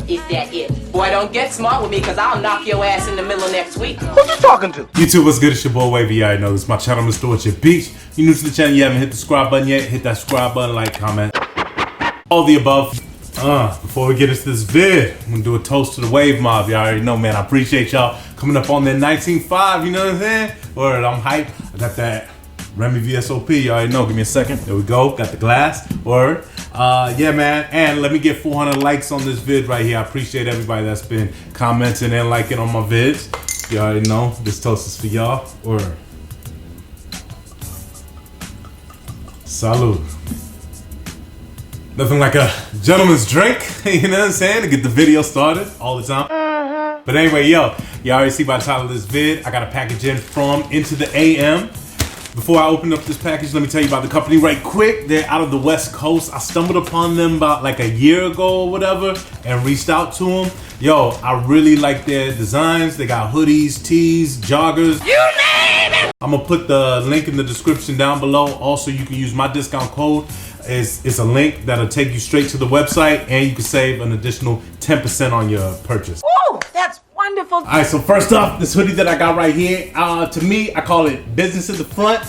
Is that it? Boy, don't get smart with me, cause I'll knock your ass in the middle of next week. Who you talking to? YouTube, what's good? It's your boy Wavy. You already know this is my channel, Mr. At Your Beach. You new to the channel, you haven't hit the subscribe button yet, hit that subscribe button, like, comment, all the above. Before we get into this vid, I'm gonna do a toast to the Wave Mob. Y'all already know, man. I appreciate y'all coming up on that 19.5, you know what I'm saying? Word, I'm hype. I got that Remy VSOP, you already know. Give me a second. There we go. Got the glass. Word. Yeah, man. And let me get 400 likes on this vid right here. I appreciate everybody that's been commenting and liking on my vids. You already know. This toast is for y'all. Word. Salud. Nothing like a gentleman's drink, you know what I'm saying, to get the video started all the time. But anyway, yo, you already see by the title of this vid, I got a package in from Into the AM. Before I open up this package, let me tell you about the company right quick. They're out of the West Coast. I stumbled upon them about like a year ago or whatever and reached out to them. Yo, I really like their designs. They got hoodies, tees, joggers. You name it! I'm gonna put the link in the description down below. Also, you can use my discount code. It's a link that'll take you straight to the website, and you can save an additional 10% on your purchase. Oh, that's wonderful. All right, so first off, this hoodie that I got right here, to me, I call it business in the front,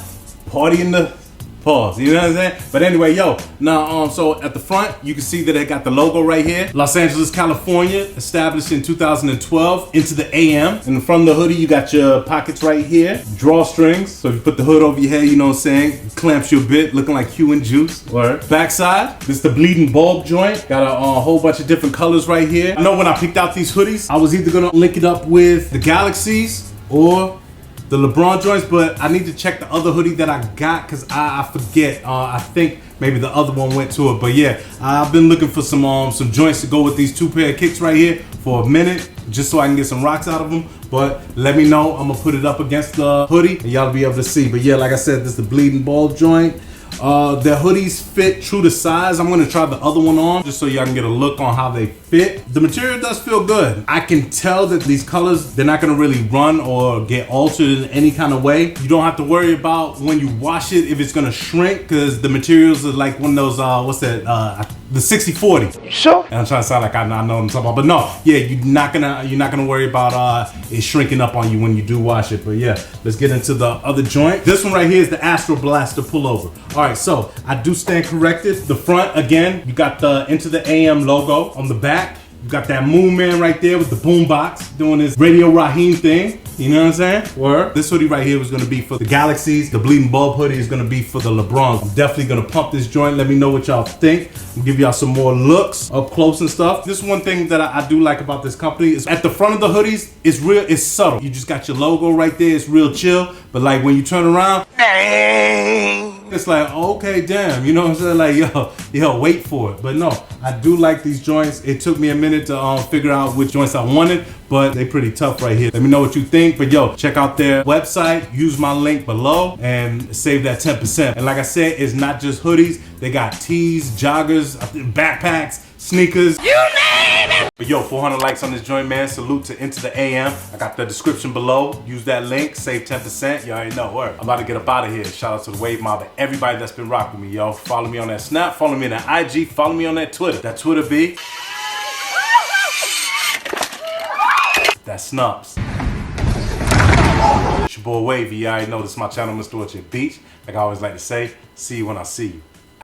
party in the pause. You know what I'm saying? But anyway, yo, now, so at the front, you can see that it got the logo right here. Los Angeles, California, established in 2012, Into the AM. In the front of the hoodie, you got your pockets right here, drawstrings. So if you put the hood over your head, you know what I'm saying? It clamps you a bit, looking like Hue and Juice. Or backside, this is the bleeding bulb joint. Got a whole bunch of different colors right here. I know when I picked out these hoodies, I was either gonna link it up with the Galaxies or the LeBron joints, but I need to check the other hoodie that I got because I forget. I think maybe the other one went to it, but yeah, I've been looking for some joints to go with these two pair of kicks right here for a minute, just so I can get some rocks out of them. But let me know. I'm gonna put it up against the hoodie and y'all be able to see. But yeah, like I said, this is the bleeding bulb joint. The hoodies fit true to size. I'm gonna try the other one on just so y'all can get a look on how they fit. The material does feel good. I can tell that these colors, they're not gonna really run or get altered in any kind of way. You don't have to worry about when you wash it if it's gonna shrink, because the materials are like one of those, what's that, the 60/40. Sure. And I'm trying to sound like I know what I'm talking about, but no, yeah, you're not gonna worry about it shrinking up on you when you do wash it. But yeah, let's get into the other joint. This one right here is the Astro Blaster pullover. All right, so I do stand corrected. The front, again, you got the Into the AM logo. On the back, you got that Moon Man right there with the boombox doing his Radio Raheem thing. You know what I'm saying? Word. This hoodie right here was gonna be for the Galaxies. The bleeding bulb hoodie is gonna be for the LeBrons. I'm definitely gonna pump this joint. Let me know what y'all think. I'll give y'all some more looks up close and stuff. This one thing that I do like about this company is at the front of the hoodies, it's subtle. You just got your logo right there. It's real chill. But like when you turn around, it's like, okay, damn, you know what I'm saying? Like, yo, wait for it. But no, I do like these joints. It took me a minute to figure out which joints I wanted, but they pretty tough right here. Let me know what you think. But yo, check out their website, use my link below, and save that 10%. And like I said, it's not just hoodies. They got tees, joggers, backpacks, sneakers. You name it! But yo, 400 likes on this joint, man. Salute to Into the AM. I got the description below. Use that link, save 10%. You already know. Word. I'm about to get up out of here. Shout out to the Wave Mob and everybody that's been rocking me, yo. Follow me on that Snap, follow me on that IG, follow me on that Twitter. That Twitter be that Snups. It's your boy Wavy. You already know this is my channel, Mr. At Your Beach. Like I always like to say, see you when I see you.